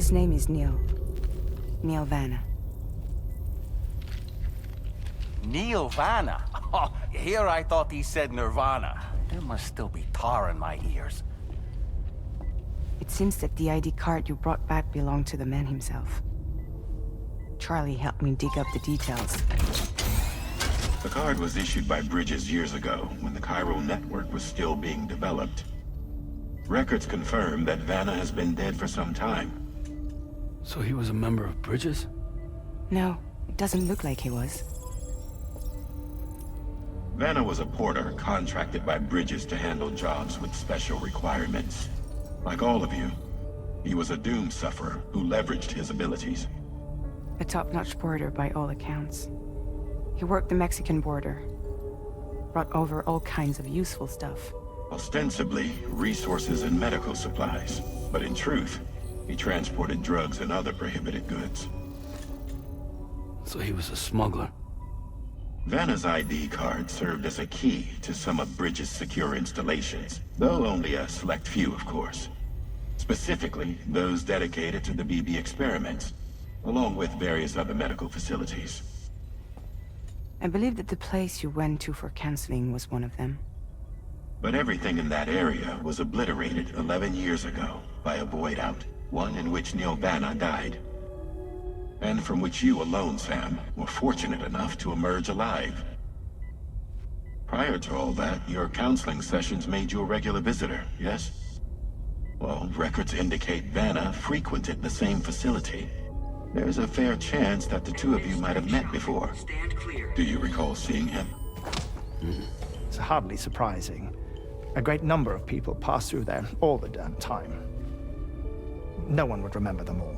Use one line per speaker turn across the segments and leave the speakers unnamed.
His name is Neil. Neil Vanna.
Neil Vanna? Oh, here I thought he said Nirvana. There must still be tar in my ears.
It seems that the ID card you brought back belonged to the man himself. Charlie helped me dig up the details.
The card was issued by Bridges years ago, when the chiral network was still being developed. Records confirm that Vanna has been dead for some time.
So he was a member of Bridges?
No, it doesn't look like he was.
Vanna was a porter contracted by Bridges to handle jobs with special requirements. Like all of you, he was a doom sufferer who leveraged his abilities.
A top-notch porter by all accounts. He worked the Mexican border. Brought over all kinds of useful stuff.
Ostensibly, resources and medical supplies. But in truth, he transported drugs and other prohibited goods.
So he was a smuggler.
Vanna's ID card served as a key to some of Bridges' secure installations, though only a select few, of course. Specifically, those dedicated to the BB experiments, along with various other medical facilities.
I believe that the place you went to for counseling was one of them.
But everything in that area was obliterated 11 years ago by a void out, one in which Neil Vanna died. And from which you alone, Sam, were fortunate enough to emerge alive. Prior to all that, your counseling sessions made you a regular visitor, yes? Well, records indicate Vanna frequented the same facility. There's a fair chance that the two of you might have met before. Do you recall seeing him?
It's hardly surprising. A great number of people pass through there all the damn time. No one would remember them all.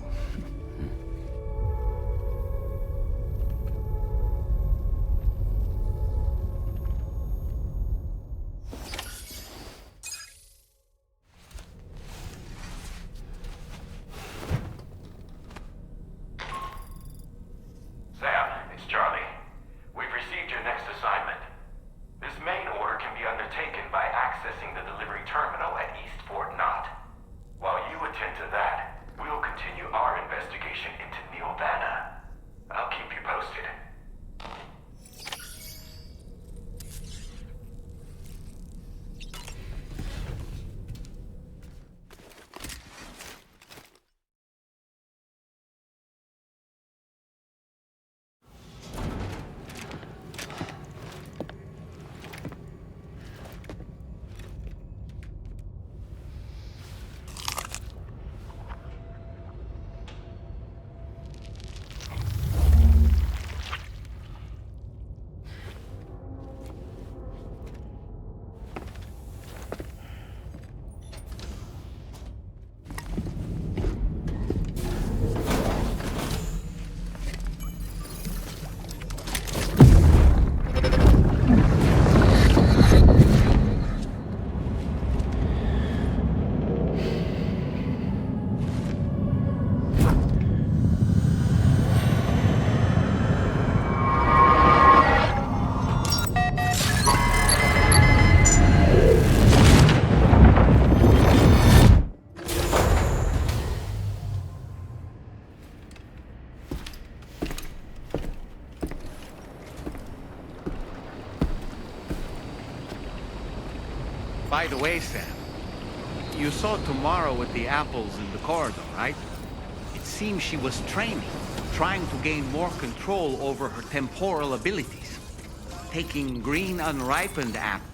By the way, Sam, you saw Tomorrow with the apples in the corridor, right? It seems she was training, trying to gain more control over her temporal abilities. Taking green unripened apples.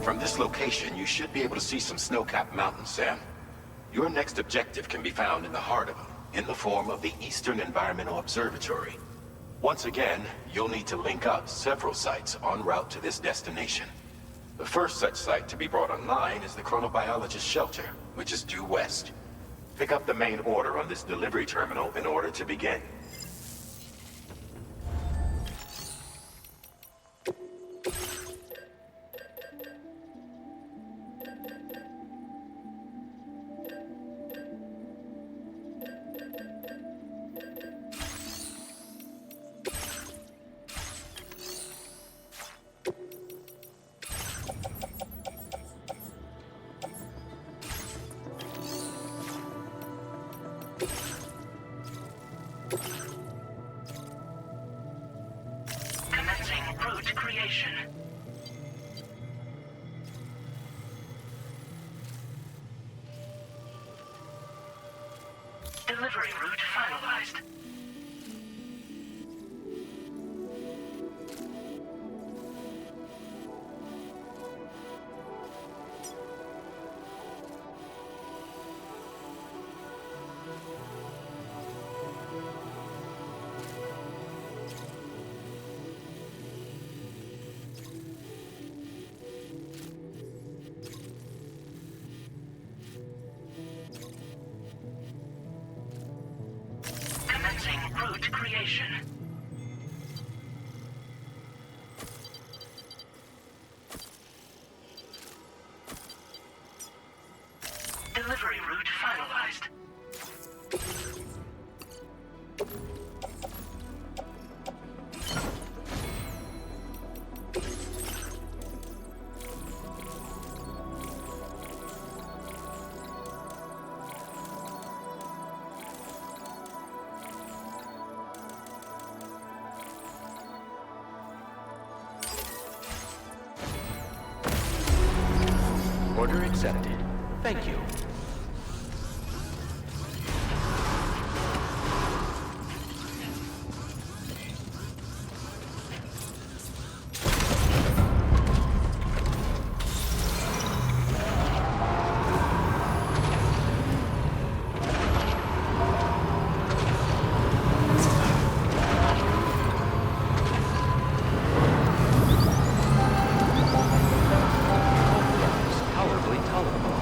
From this location, you should be able to see some snow-capped mountains, Sam. Your next objective can be found in the heart of them, in the form of the Eastern Environmental Observatory. Once again, you'll need to link up several sites en route to this destination. The first such site to be brought online is the Chronobiologist Shelter, which is due west. Pick up the main order on this delivery terminal in order to begin.
Commencing route creation. Delivery route finalized. Commencing route creation. Delivery route finalized.
Order accepted. Thank you. Tolerably tolerable.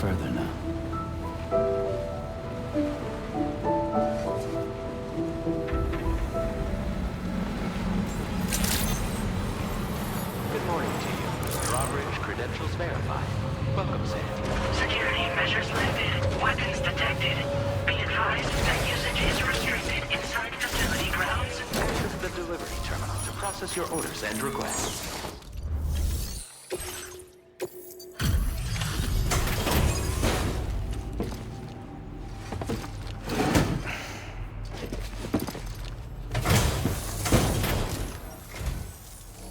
further now.
Good morning to you. Drawbridge credentials verified. Welcome, Sam.
Security measures lifted. Weapons detected. Be advised that usage is restricted inside facility grounds.
Access the delivery terminal to process your orders and requests.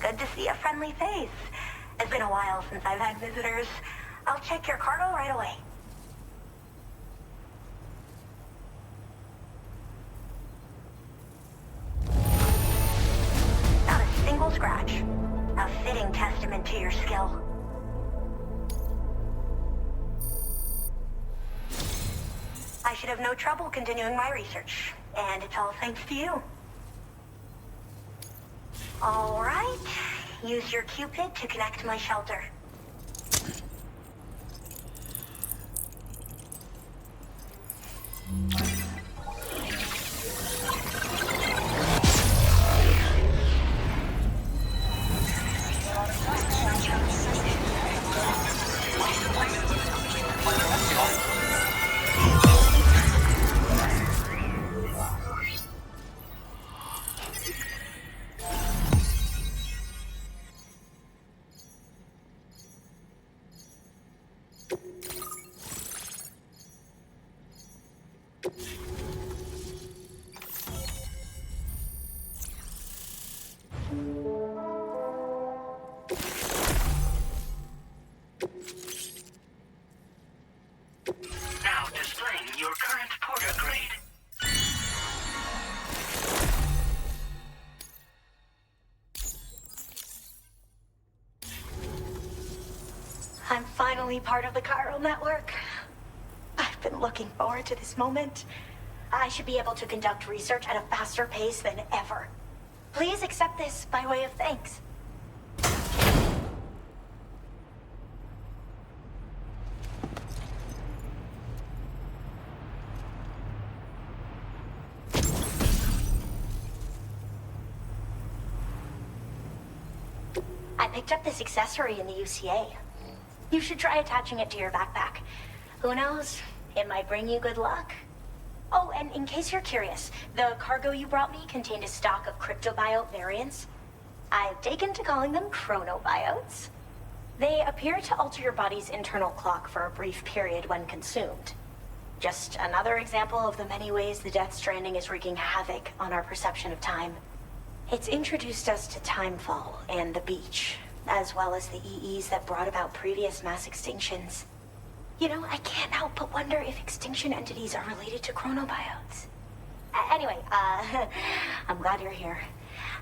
Good to see a friendly face. It's been a while since I've had visitors. I'll check your cargo right away. Not a single scratch. A fitting testament to your skill. I should have no trouble continuing my research, and it's all thanks to you. All right. Use your Cupid to connect to my shelter.
Now displaying your current porter grade.
I'm finally part of the chiral network. I've been looking forward to this moment. I should be able to conduct research at a faster pace than ever. Please accept this by way of thanks. I picked up this accessory in the UCA. You should try attaching it to your backpack. Who knows? It might bring you good luck. Oh, and in case you're curious, the cargo you brought me contained a stock of cryptobiote variants. I've taken to calling them chronobiotes. They appear to alter your body's internal clock for a brief period when consumed. Just another example of the many ways the Death Stranding is wreaking havoc on our perception of time. It's introduced us to Timefall and the beach, as well as the EEs that brought about previous mass extinctions. You know, I can't help but wonder if extinction entities are related to chronobiotes. Anyway, I'm glad you're here.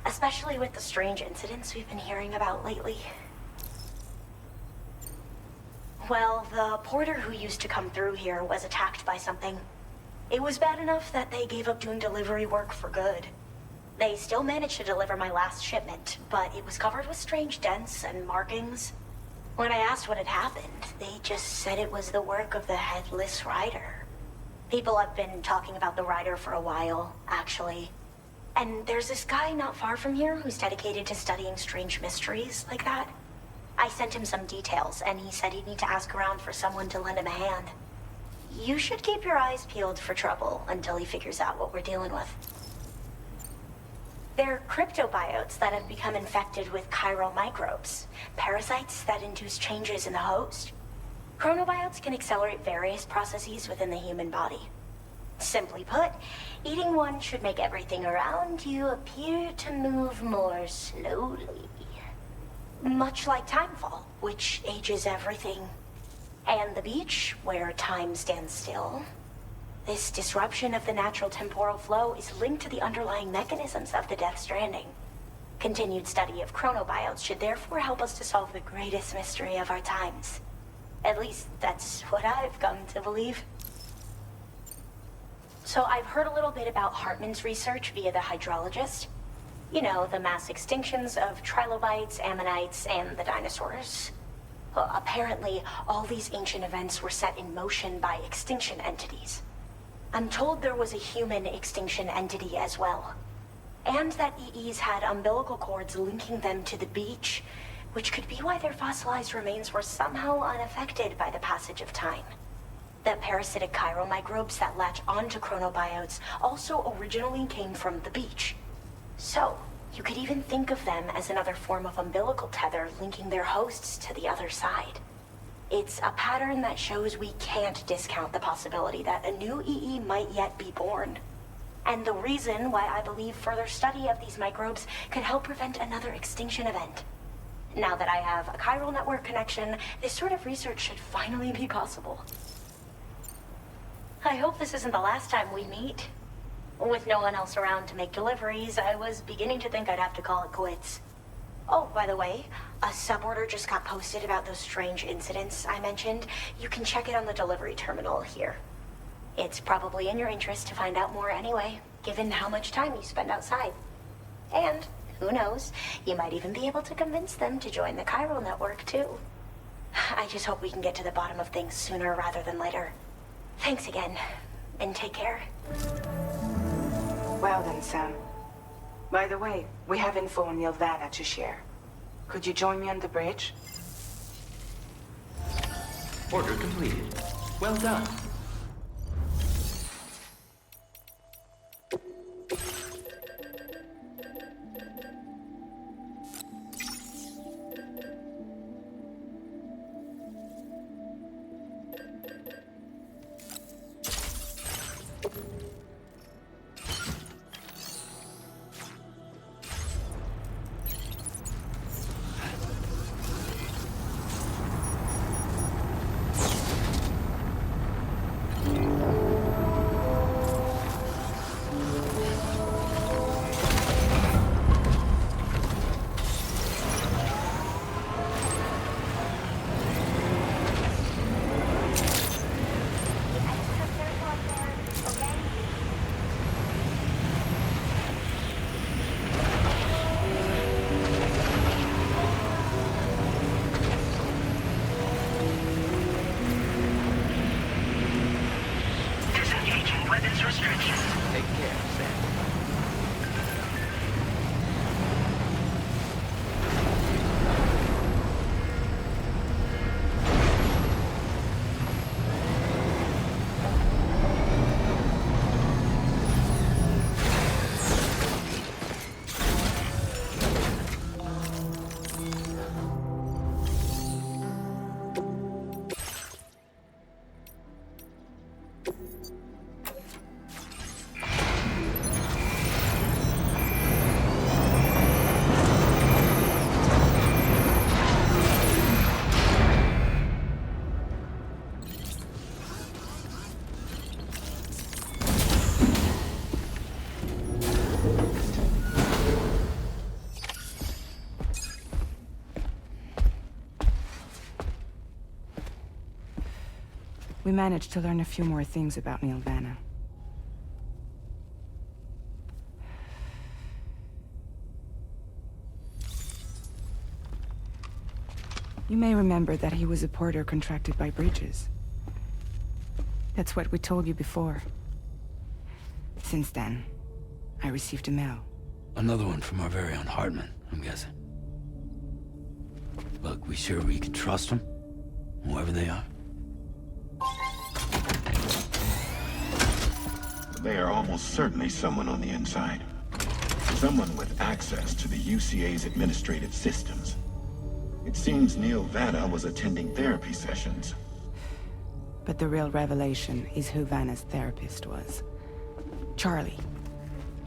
Especially with the strange incidents we've been hearing about lately. Well, the porter who used to come through here was attacked by something. It was bad enough that they gave up doing delivery work for good. They still managed to deliver my last shipment, but it was covered with strange dents and markings. When I asked what had happened, they just said it was the work of the Headless Rider. People have been talking about the Rider for a while, actually. And there's this guy not far from here who's dedicated to studying strange mysteries like that. I sent him some details, and he said he'd need to ask around for someone to lend him a hand. You should keep your eyes peeled for trouble until he figures out what we're dealing with. They're cryptobiotes that have become infected with chiral microbes, parasites that induce changes in the host. Chronobiotes can accelerate various processes within the human body. Simply put, eating one should make everything around you appear to move more slowly. Much like Timefall, which ages everything. And the beach, where time stands still. This disruption of the natural temporal flow is linked to the underlying mechanisms of the Death Stranding. Continued study of chronobiotes should therefore help us to solve the greatest mystery of our times. At least, that's what I've come to believe. So I've heard a little bit about Hartman's research via the hydrologist. You know, the mass extinctions of trilobites, ammonites, and the dinosaurs. Well, apparently, all these ancient events were set in motion by extinction entities. I'm told there was a human extinction entity as well. And that EEs had umbilical cords linking them to the beach, which could be why their fossilized remains were somehow unaffected by the passage of time. The parasitic chiromicrobes that latch onto chronobiotes also originally came from the beach. So, you could even think of them as another form of umbilical tether linking their hosts to the other side. It's a pattern that shows we can't discount the possibility that a new EE might yet be born. And the reason why I believe further study of these microbes could help prevent another extinction event. Now that I have a chiral network connection, this sort of research should finally be possible. I hope this isn't the last time we meet. With no one else around to make deliveries, I was beginning to think I'd have to call it quits. Oh, by the way, a suborder just got posted about those strange incidents I mentioned. You can check it on the delivery terminal here. It's probably in your interest to find out more anyway, given how much time you spend outside. And, who knows, you might even be able to convince them to join the chiral network, too. I just hope we can get to the bottom of things sooner rather than later. Thanks again, and take care.
Well then, Sam. By the way, we have info on Nilvana to share. Could you join me on the bridge?
Order completed. Well done.
Disengaging weapons restrictions.
Take care, Sam.
We managed to learn a few more things about Nilvana. You may remember that he was a porter contracted by Bridges. That's what we told you before. Since then, I received a mail.
Another one from our very own Hartman, I'm guessing. Look, we sure we can trust them? Whoever they are?
They are almost certainly someone on the inside. Someone with access to the UCA's administrative systems. It seems Neil Vanna was attending therapy sessions.
But the real revelation is who Vanna's therapist was. Charlie,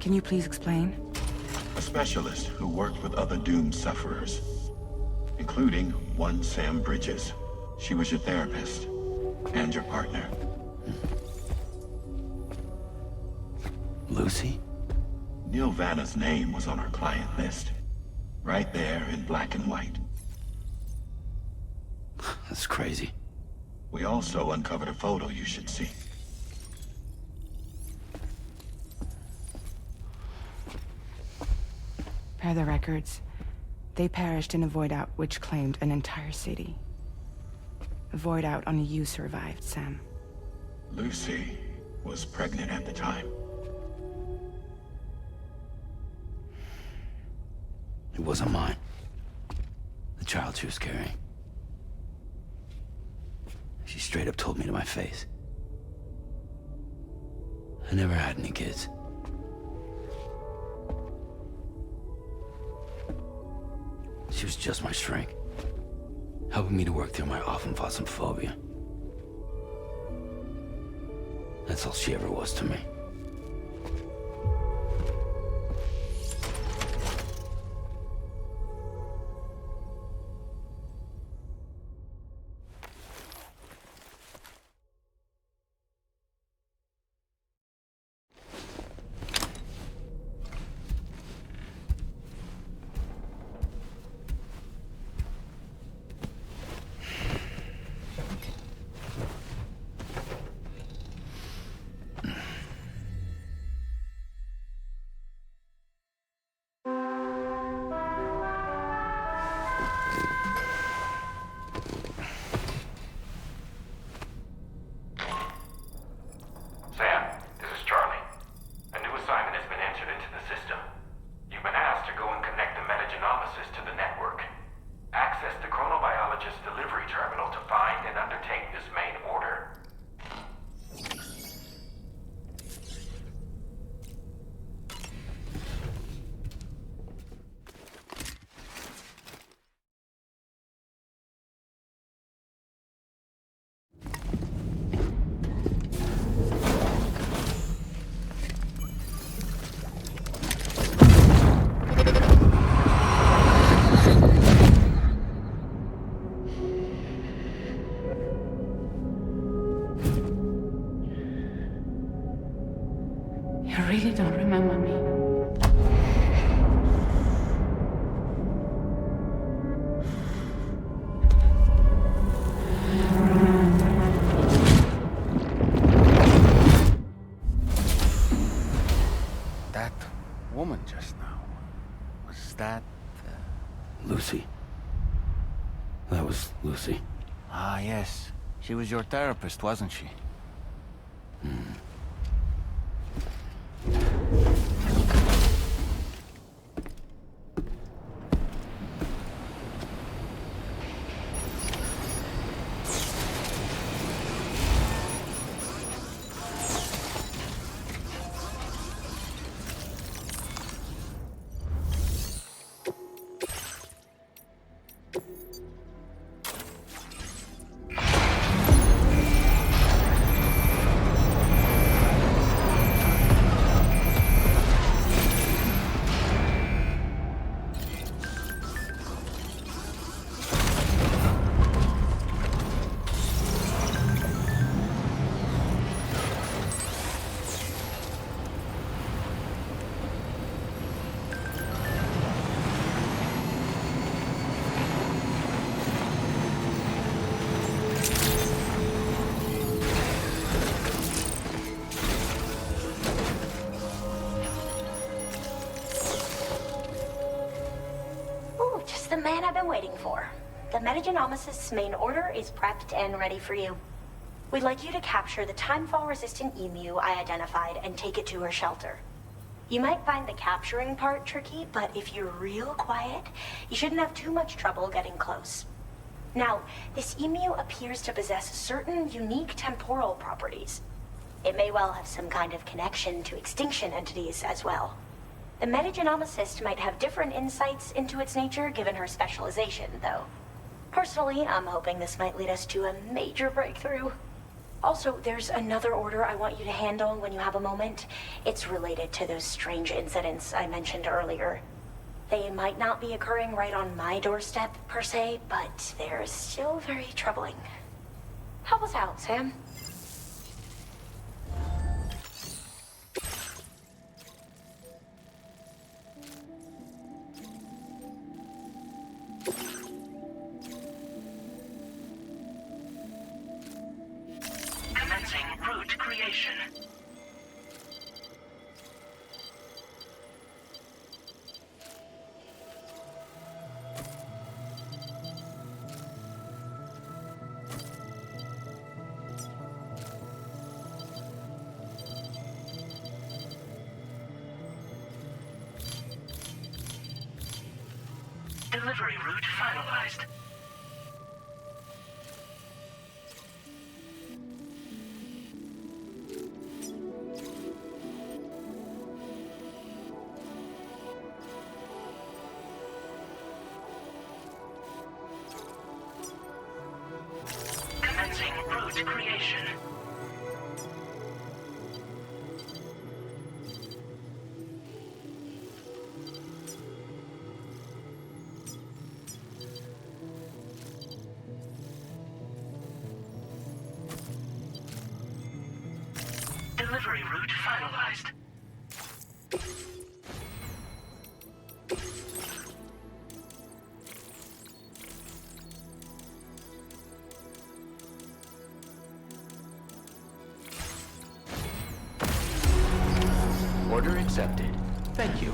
can you please explain?
A specialist who worked with other doomed sufferers, including one Sam Bridges. She was your therapist and your partner.
Lucy?
Neil Vanna's name was on our client list. Right there in black and white.
That's crazy.
We also uncovered a photo you should see.
Per the records, they perished in a void out which claimed an entire city. The void out only you survived, Sam.
Lucy was pregnant at the time.
It wasn't mine. The child she was carrying. She straight up told me to my face. I never had any kids. She was just my shrink, helping me to work through my often phobia. That's all she ever was to me.
You really don't remember me.
That woman just now, was that...
Lucy. That was Lucy.
Ah, yes. She was your therapist, wasn't she?
The man I've been waiting for. The Metagenomicist's main order is prepped and ready for you. We'd like you to capture the timefall-resistant emu I identified and take it to her shelter. You might find the capturing part tricky, but if you're real quiet, you shouldn't have too much trouble getting close. Now, this emu appears to possess certain unique temporal properties. It may well have some kind of connection to extinction entities as well. The Metagenomicist might have different insights into its nature given her specialization, though. Personally, I'm hoping this might lead us to a major breakthrough. Also, there's another order I want you to handle when you have a moment. It's related to those strange incidents I mentioned earlier. They might not be occurring right on my doorstep, per se, but they're still very troubling. Help us out, Sam.
Commencing route creation. Delivery route finalized. Commencing route creation. Delivery route finalized.
Order accepted. Thank you.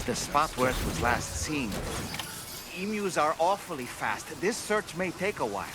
The spot where it was last seen. Emus are awfully fast. This search may take a while.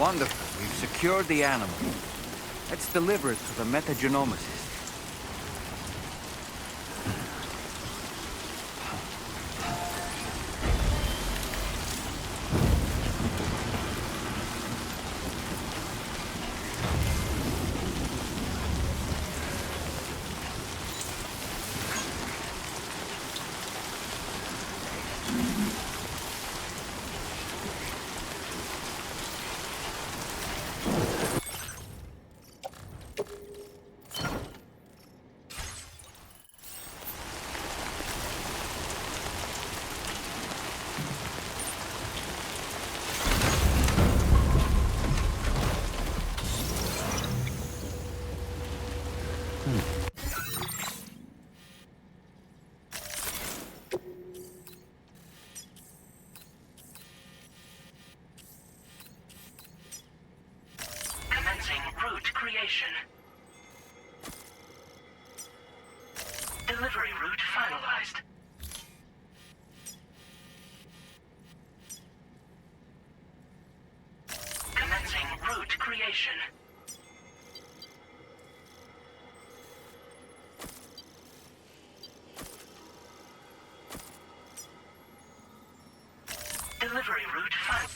Wonderful. We've secured the animal. Let's deliver it to the metagenomicist.
Commencing route creation. Delivery route finalized. Commencing route creation. Delivery route finalized.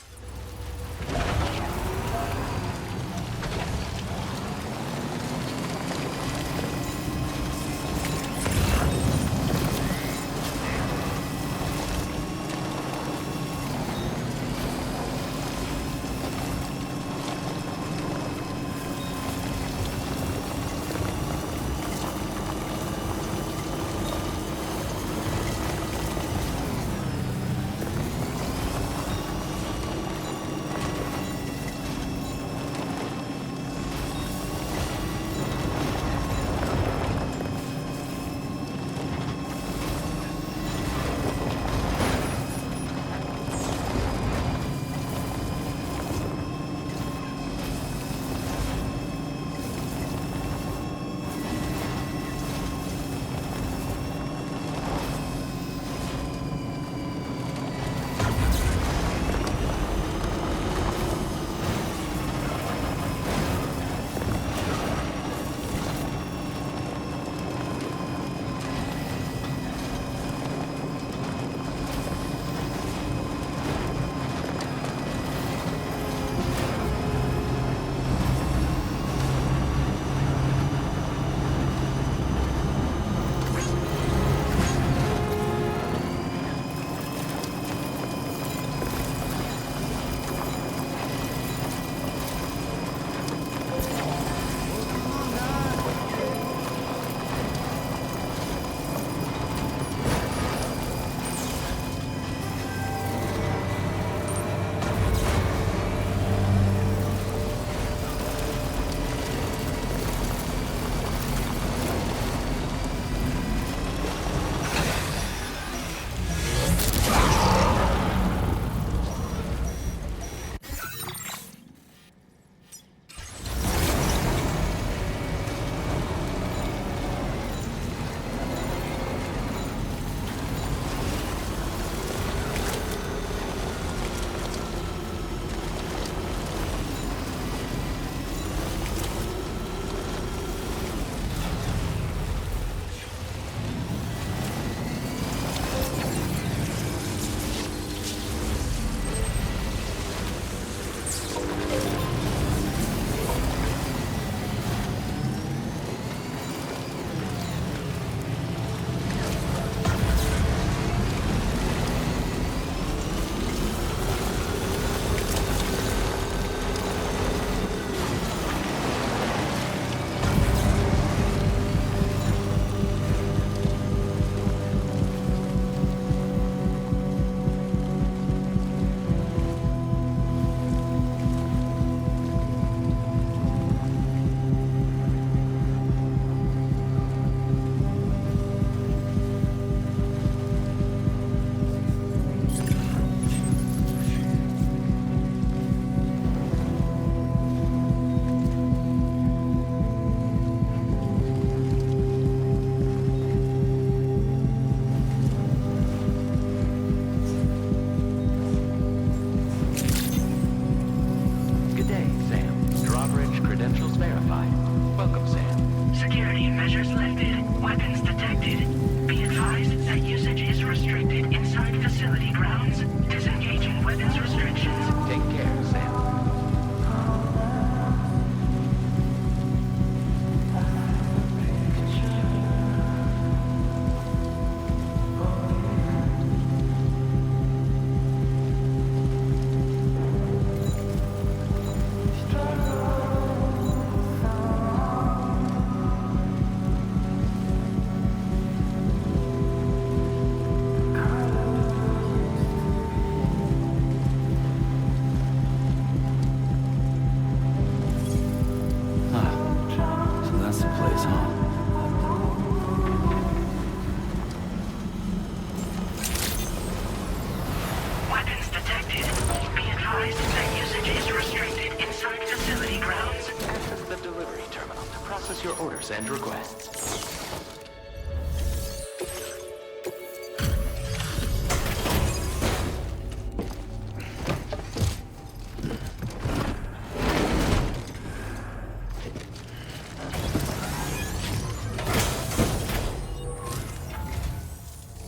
send requests.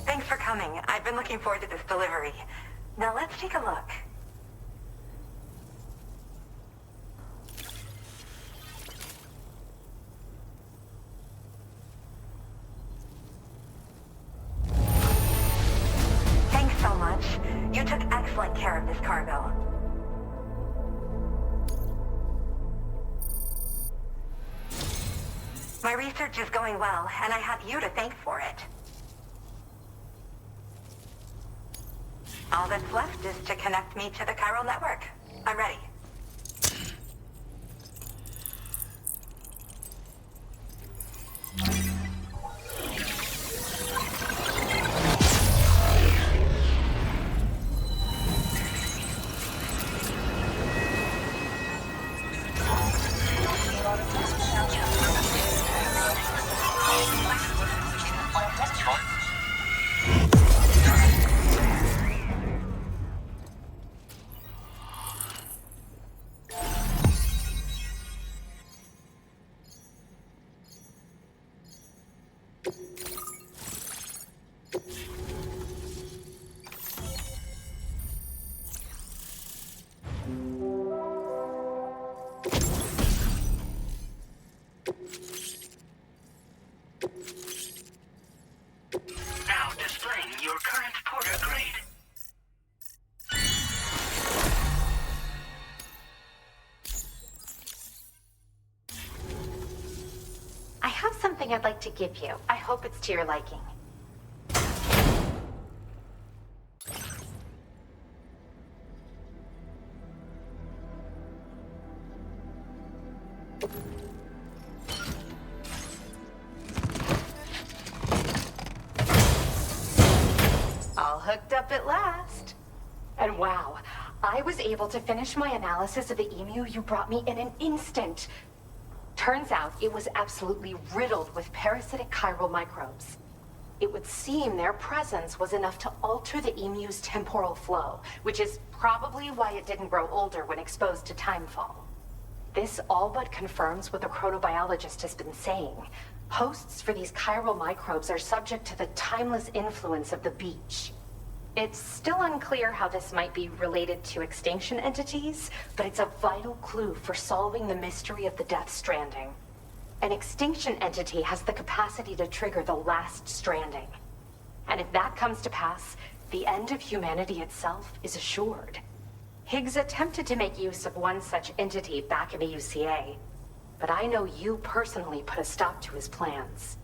Thanks for coming. I've been looking forward to this delivery. Now let's take a look. Thanks so much. You took excellent care of this cargo. My research is going well, and I have you to thank for it. All that's left is to connect me to the chiral network. I'm ready.
Now displaying your current porter grade.
I have something I'd like to give you. I hope it's to your liking. All hooked up at last. And wow, I was able to finish my analysis of the emu you brought me in an instant. Turns out it was absolutely riddled with parasitic chiral microbes. It would seem their presence was enough to alter the emu's temporal flow, which is probably why it didn't grow older when exposed to timefall. This all but confirms what the chronobiologist has been saying. Hosts for these chiral microbes are subject to the timeless influence of the beach. It's still unclear how this might be related to extinction entities, but it's a vital clue for solving the mystery of the Death Stranding. An extinction entity has the capacity to trigger the last stranding. And if that comes to pass, the end of humanity itself is assured. Higgs attempted to make use of one such entity back in the UCA, but I know you personally put a stop to his plans.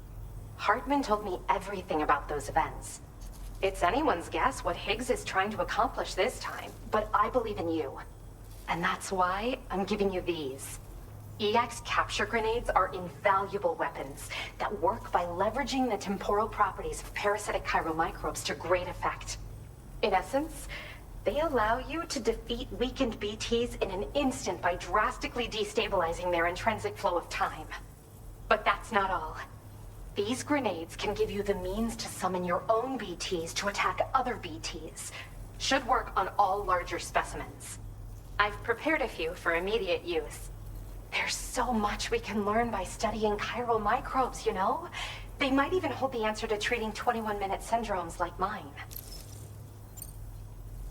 Hartman told me everything about those events. It's anyone's guess what Higgs is trying to accomplish this time, but I believe in you. And that's why I'm giving you these. EX capture grenades are invaluable weapons that work by leveraging the temporal properties of parasitic chiral microbes to great effect. In essence, they allow you to defeat weakened BTs in an instant by drastically destabilizing their intrinsic flow of time. But that's not all. These grenades can give you the means to summon your own BTs to attack other BTs. Should work on all larger specimens. I've prepared a few for immediate use. There's so much we can learn by studying chiral microbes, you know? They might even hold the answer to treating 21-minute syndromes like mine.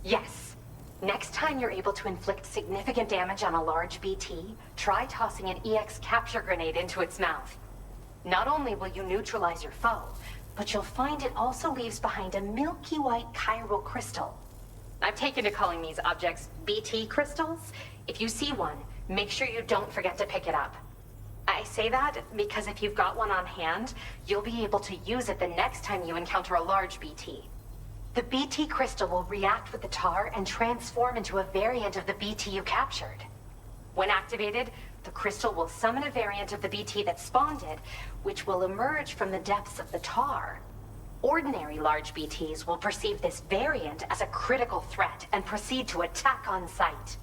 Yes. Next time you're able to inflict significant damage on a large BT, try tossing an EX capture grenade into its mouth. Not only will you neutralize your foe, but you'll find it also leaves behind a milky white chiral crystal. I've taken to calling these objects BT crystals. If you see one, make sure you don't forget to pick it up. I say that because if you've got one on hand, you'll be able to use it the next time you encounter a large BT. The BT crystal will react with the tar and transform into a variant of the BT you captured. When activated, the crystal will summon a variant of the BT that spawned it, which will emerge from the depths of the tar. Ordinary large BTs will perceive this variant as a critical threat and proceed to attack on sight.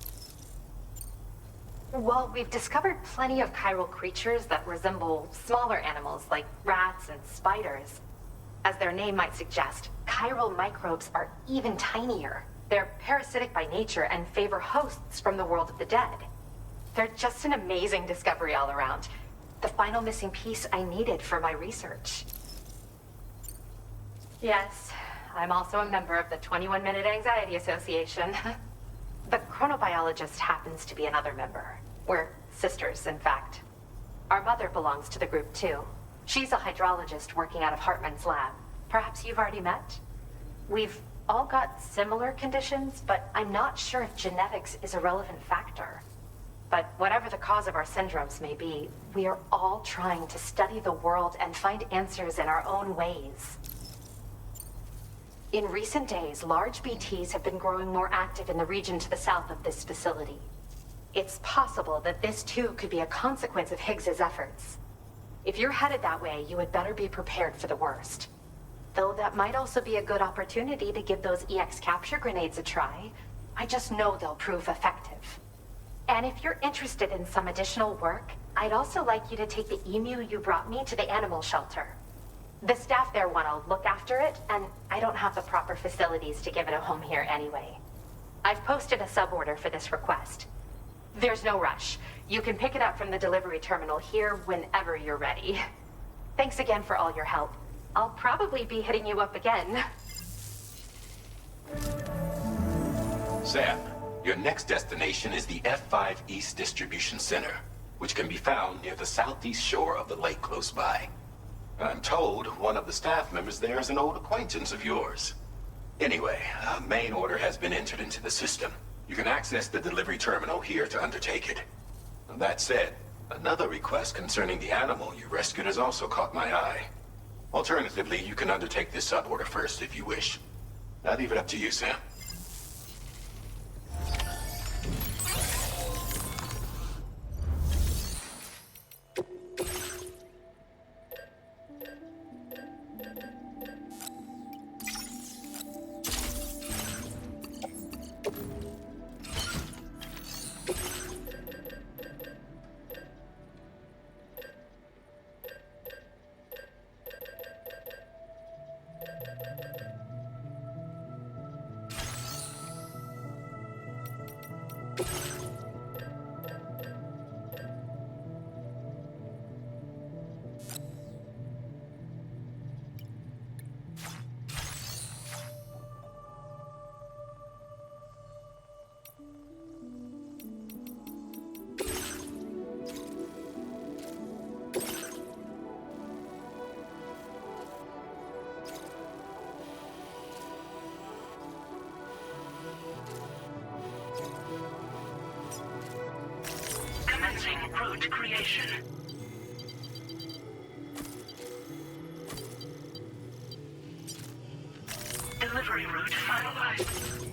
Well, we've discovered plenty of chiral creatures that resemble smaller animals like rats and spiders. As their name might suggest, chiral microbes are even tinier. They're parasitic by nature and favor hosts from the world of the dead. They're just an amazing discovery all around. The final missing piece I needed for my research. Yes, I'm also a member of the 21-Minute Anxiety Association. The chronobiologist happens to be another member. We're sisters, in fact. Our mother belongs to the group, too. She's a hydrologist working out of Hartman's lab. Perhaps you've already met? We've all got similar conditions, but I'm not sure if genetics is a relevant factor. But whatever the cause of our syndromes may be, we are all trying to study the world and find answers in our own ways. In recent days, large BTs have been growing more active in the region to the south of this facility. It's possible that this too could be a consequence of Higgs's efforts. If you're headed that way, you had better be prepared for the worst. Though that might also be a good opportunity to give those EX capture grenades a try. I just know they'll prove effective. And if you're interested in some additional work, I'd also like you to take the emu you brought me to the animal shelter. The staff there want to look after it, and I don't have the proper facilities to give it a home here anyway. I've posted a sub-order for this request. There's no rush. You can pick it up from the delivery terminal here whenever you're ready. Thanks again for all your help. I'll probably be hitting you up again.
Sam, your next destination is the F5 East Distribution Center, which can be found near the southeast shore of the lake close by. I'm told one of the staff members there is an old acquaintance of yours. Anyway, a main order has been entered into the system. You can access the delivery terminal here to undertake it. That said, another request concerning the animal you rescued has also caught my eye. Alternatively, you can undertake this sub-order first if you wish. I'll leave it up to you, Sam.
Commencing route creation. Delivery route finalized.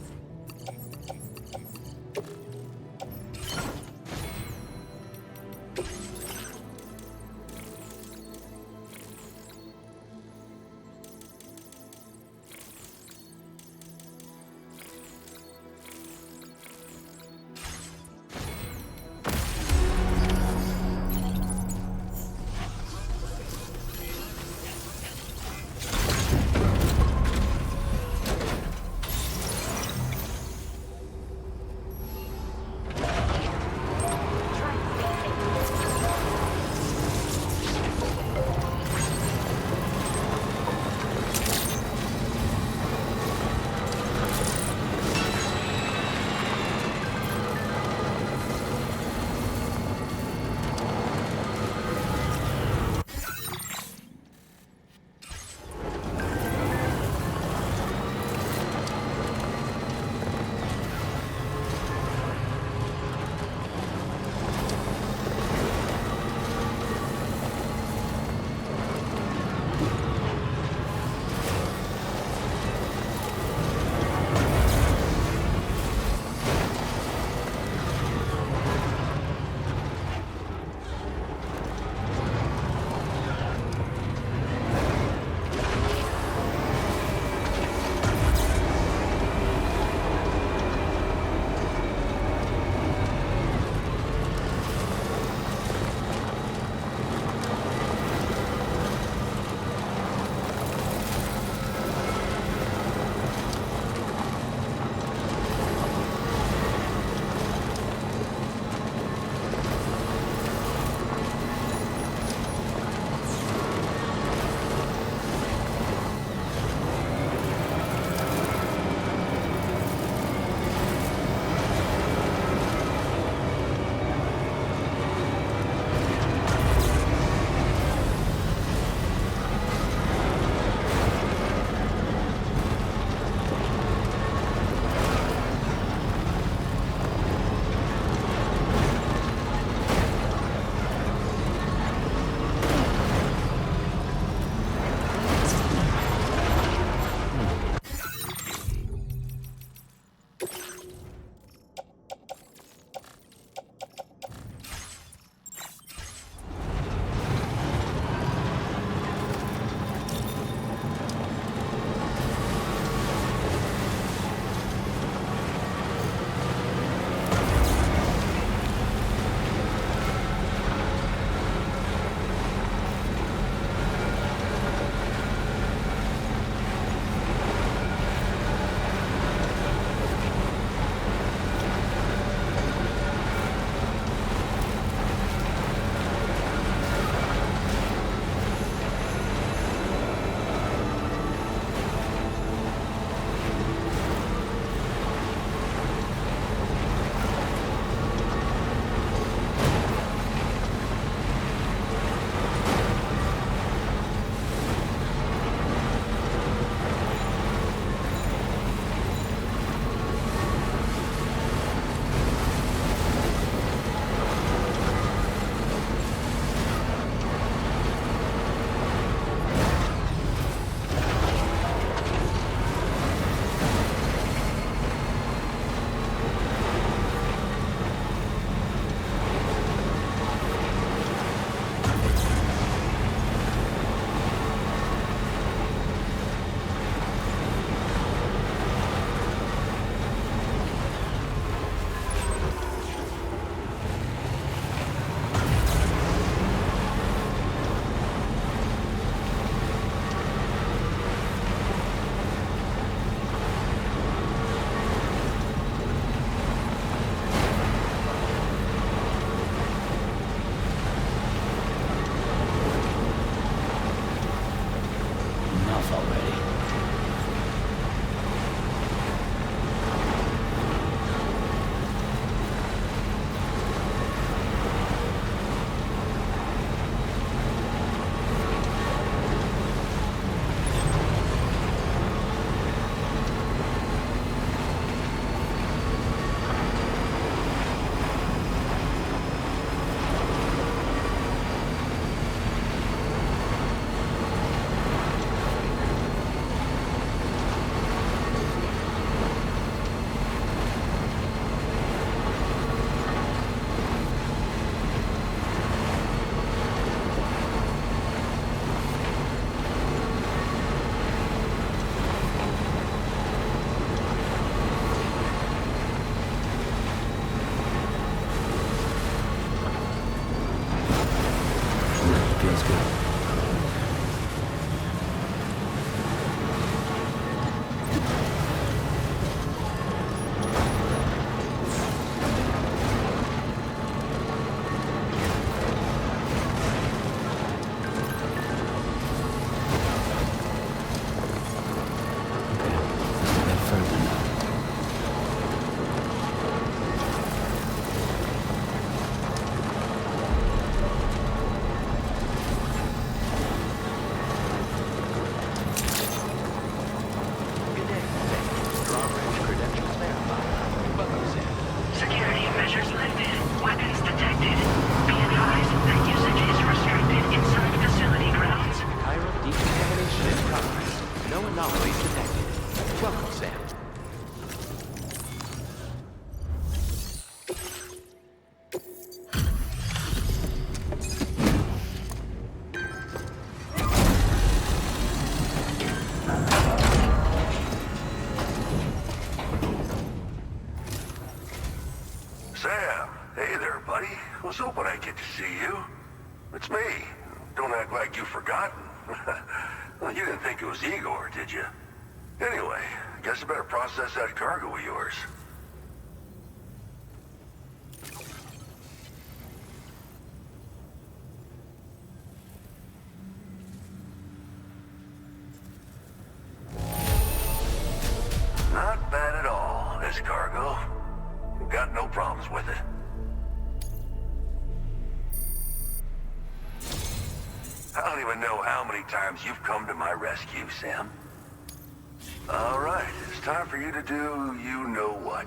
anomaly detected. Welcome, Sam.
Sam, hey there, buddy. I was hoping I'd get to see you. It's me. Don't act like you've forgotten. Well, you didn't think it was Igor, did you? Anyway, guess I better process that cargo of yours. Not bad at all, this cargo. Got no problems with it. I don't even know how many times you've come to my rescue, Sam. All right, it's time for you to do you-know-what.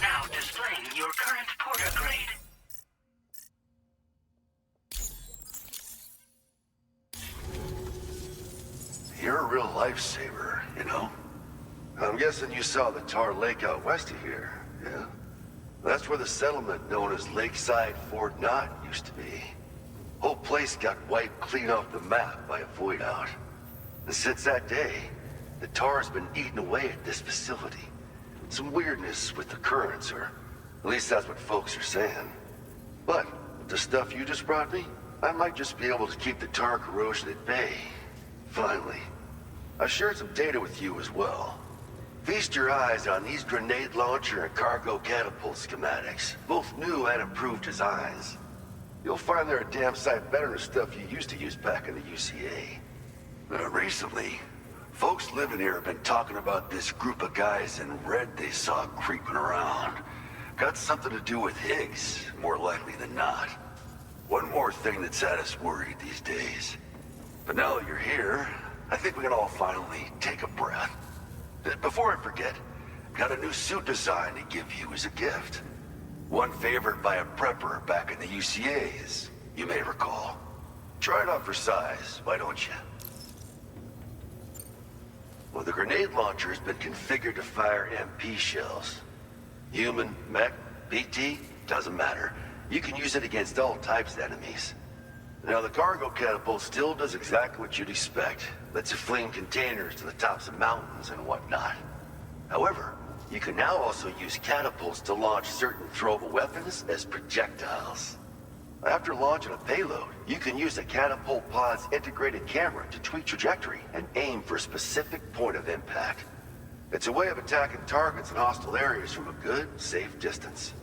Now displaying your current porter grade.
You're a real lifesaver, you know? I'm guessing you saw the Tar Lake out west of here, yeah? That's where the settlement known as Lakeside Fort Knott used to be. Whole place got wiped clean off the map by a void out. And since that day, the tar's been eating away at this facility. Some weirdness with the currents, or at least that's what folks are saying. But with the stuff you just brought me, I might just be able to keep the tar corrosion at bay. Finally. I shared some data with you as well. Feast your eyes on these grenade launcher and cargo catapult schematics, both new and improved designs. You'll find they're a damn sight better than stuff you used to use back in the UCA. Recently, folks living here have been talking about this group of guys in red they saw creeping around. Got something to do with Higgs, more likely than not. One more thing that's had us worried these days. But now that you're here, I think we can all finally take a breath. Before I forget, got a new suit design to give you as a gift. One favored by a prepper back in the UCAs, you may recall. Try it on for size, why don't you? Well, the grenade launcher has been configured to fire MP shells. Human, mech, BT, doesn't matter. You can use it against all types of enemies. Now, the cargo catapult still does exactly what you'd expect. Lets you fling containers to the tops of mountains and whatnot. However, you can now also use catapults to launch certain throwable weapons as projectiles. After launching a payload, you can use a catapult pod's integrated camera to tweak trajectory and aim for a specific point of impact. It's a way of attacking targets in hostile areas from a good, safe distance.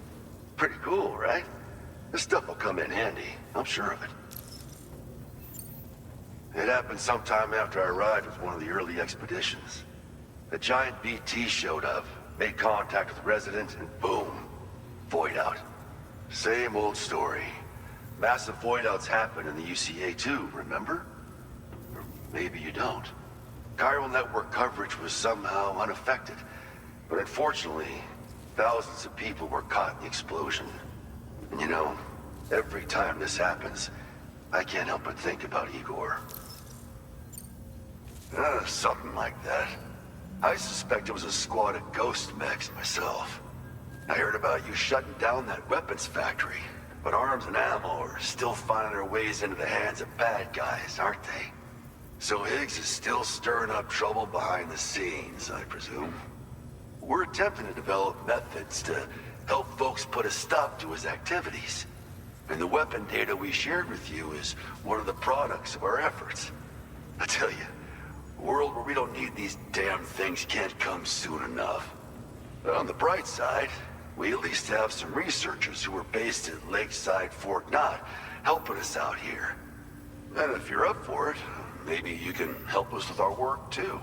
Pretty cool, right? This stuff will come in handy, I'm sure of it. It happened sometime after I arrived with one of the early expeditions. A giant BT showed up, made contact with residents, and boom, void out. Same old story. Massive void outs happen in the UCA too, remember? Or maybe you don't. Chiral network coverage was somehow unaffected, but unfortunately, thousands of people were caught in the explosion. And you know, every time this happens, I can't help but think about Igor. Something like that. I suspect it was a squad of ghost mechs myself. I heard about you shutting down that weapons factory, but arms and ammo are still finding their ways into the hands of bad guys, aren't they? So Higgs is still stirring up trouble behind the scenes, I presume. We're attempting to develop methods to help folks put a stop to his activities. And the weapon data we shared with you is one of the products of our efforts. I tell you, a world where we don't need these damn things can't come soon enough. But on the bright side, we at least have some researchers who are based at Lakeside Fort Knott helping us out here. And if you're up for it, maybe you can help us with our work too.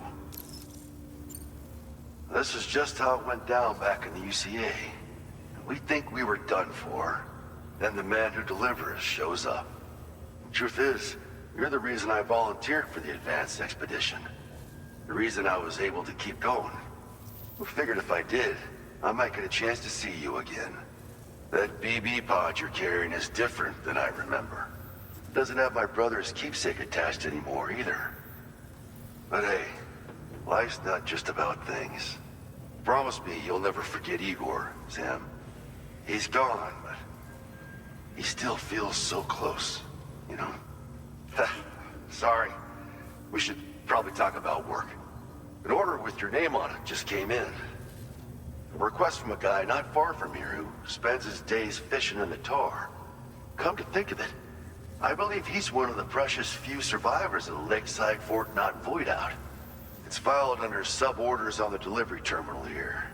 This is just how it went down back in the UCA. We think we were done for. Then the man who delivers shows up. The truth is, you're the reason I volunteered for the advanced expedition. The reason I was able to keep going. I figured if I did, I might get a chance to see you again. That BB pod you're carrying is different than I remember. It doesn't have my brother's keepsake attached anymore either. But hey, life's not just about things. Promise me you'll never forget Igor, Sam. He's gone, but he still feels so close, you know? Sorry. We should probably talk about work. An order with your name on it just came in. A request from a guy not far from here who spends his days fishing in the tar. Come to think of it, I believe he's one of the precious few survivors of the Lakeside Fort Knott void out. It's filed under sub-orders on the delivery terminal here.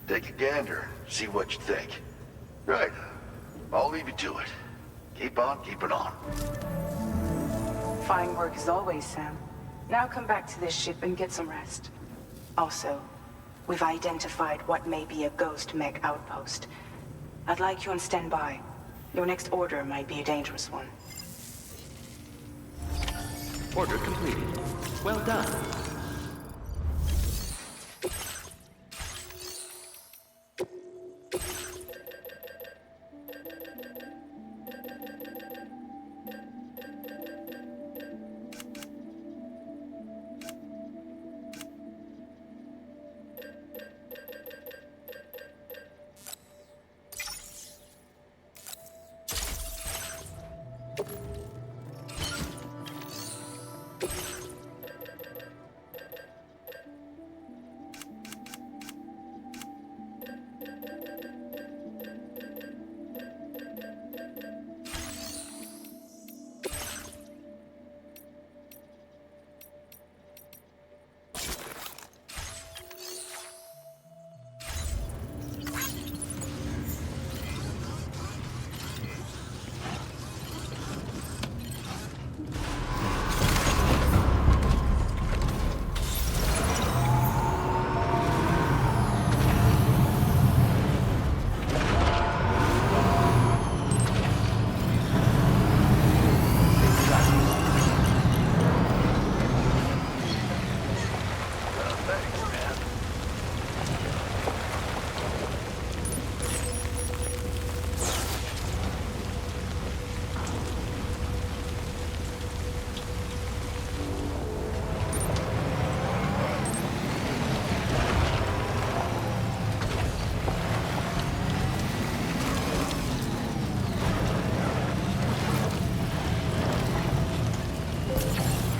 Take a gander, see what you think. Right. I'll leave you to it. Keep on keeping on.
Fine work as always, Sam. Now come back to this ship and get some rest. Also, we've identified what may be a ghost mech outpost. I'd like you on standby. Your next order might be a dangerous one.
Order completed. Well done.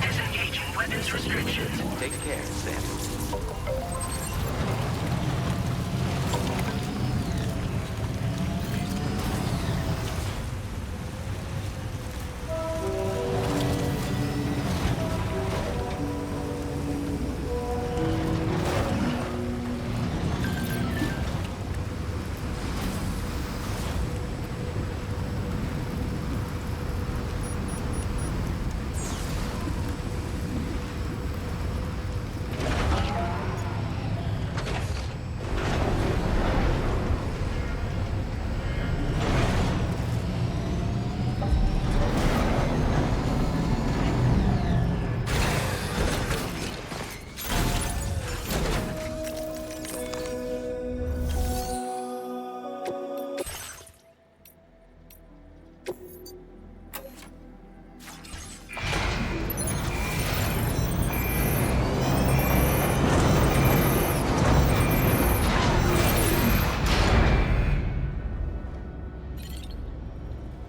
Disengaging weapons restrictions.
Take care, Sam.